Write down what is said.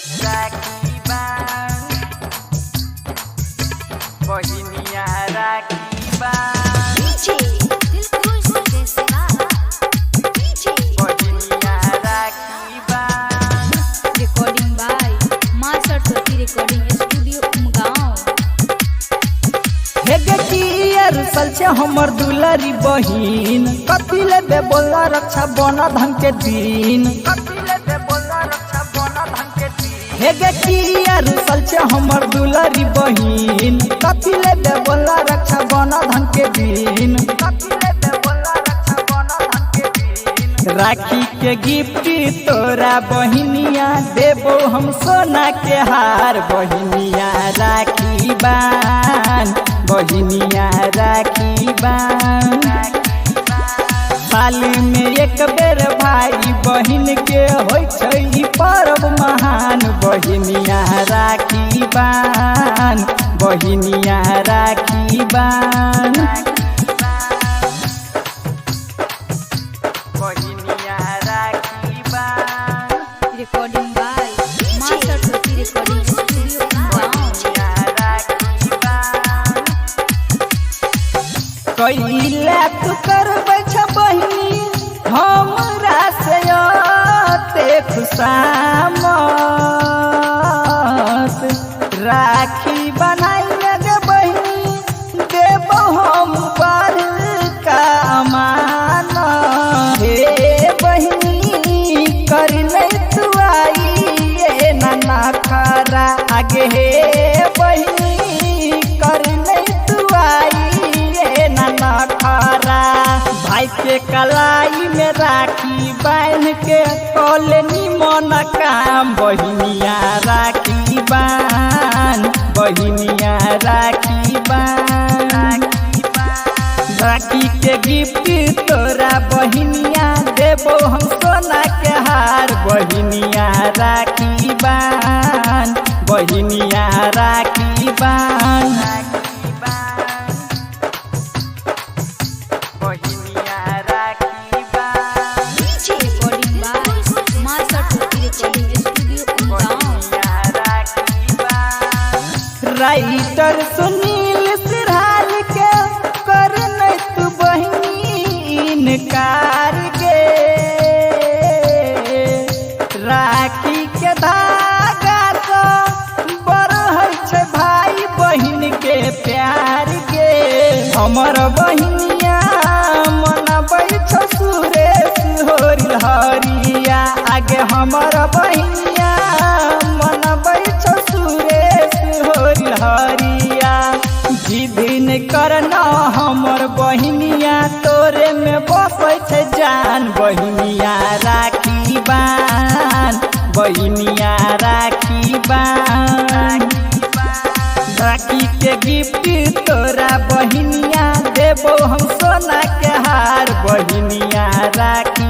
राखी बान बहिनिया राखी बान बहिनिया राखी बान। रिकॉर्डिंग बाय मां सरस्वती रिकॉर्डिंग स्टूडियो उमगांव। हे गेटियर सल से हमर दुलारी बहिन कथी लेबे बोला रक्षा बना धन के दिन। कथी लेबे बोला रक्षा बना धन के दिन। हे गेटियर सल से हमर दुलारी बहिन कथी लेबे बोला रक्षा बना धन के दिन। कथी लेबे बोला रक्षा बना धन के दिन। राखी के गिफ्ट तोरा बहिनिया देबो हम सोना के हार बहिनिया राखी बान बहिनिया राखी बान। साल में एक बेर भाई बहिन के होय छै ई पर्व महान बहिनिया राखी बान बहिनिया राखी बान। बहिनिया राखी बान रिकॉर्डिंग बाय मां सरस्वती रिकॉर्डिंग स्टूडियो उमगांव। बहिनिया राखी बान। कैला तू करबै छ बहिनी हमरा से ते खुशामत राखी बनाई गे बहिनी देबो हम बड़का अमान। हे बहिनी कर ले तू आई ये ना खरा आगे हे बहिनी कर ले तू आई ये ना खरा। भाई के कलाई में राखी बांध के कॉलोनी मन काम बहिनिया राखी बान बहिनिया राखी बान। राखी के गिफ्ट तोरा बहिनिया देबो हम सोना के हार बहिनिया राखी बान बहिनिया राखी बान। बहिनिया राखी बान रिकॉर्डिंग बाय मां सरस्वती रिकॉर्डिंग स्टूडियो उमगांव। बहिनिया राखी बान। राइटर सुनील सिरहाल के कर नै तू बहिनी इनकार गे। राखी के धागा सँ बढ़ै छै भाई बहिन के प्यार गे। हमर बहिनिया मनबै छ सुरेश होरी हरिया आगे हमर बहिनिया मनबै छ सुरेश होरी हरिया। जिदिन करना हमर बहिनिया तोरे में बसै छै जान बहिनिया राखी बान बहिनिया राखी बान। राखी के गिफ्ट तोरा बहिनिया देबो हम सोना के हार बहिनिया राखी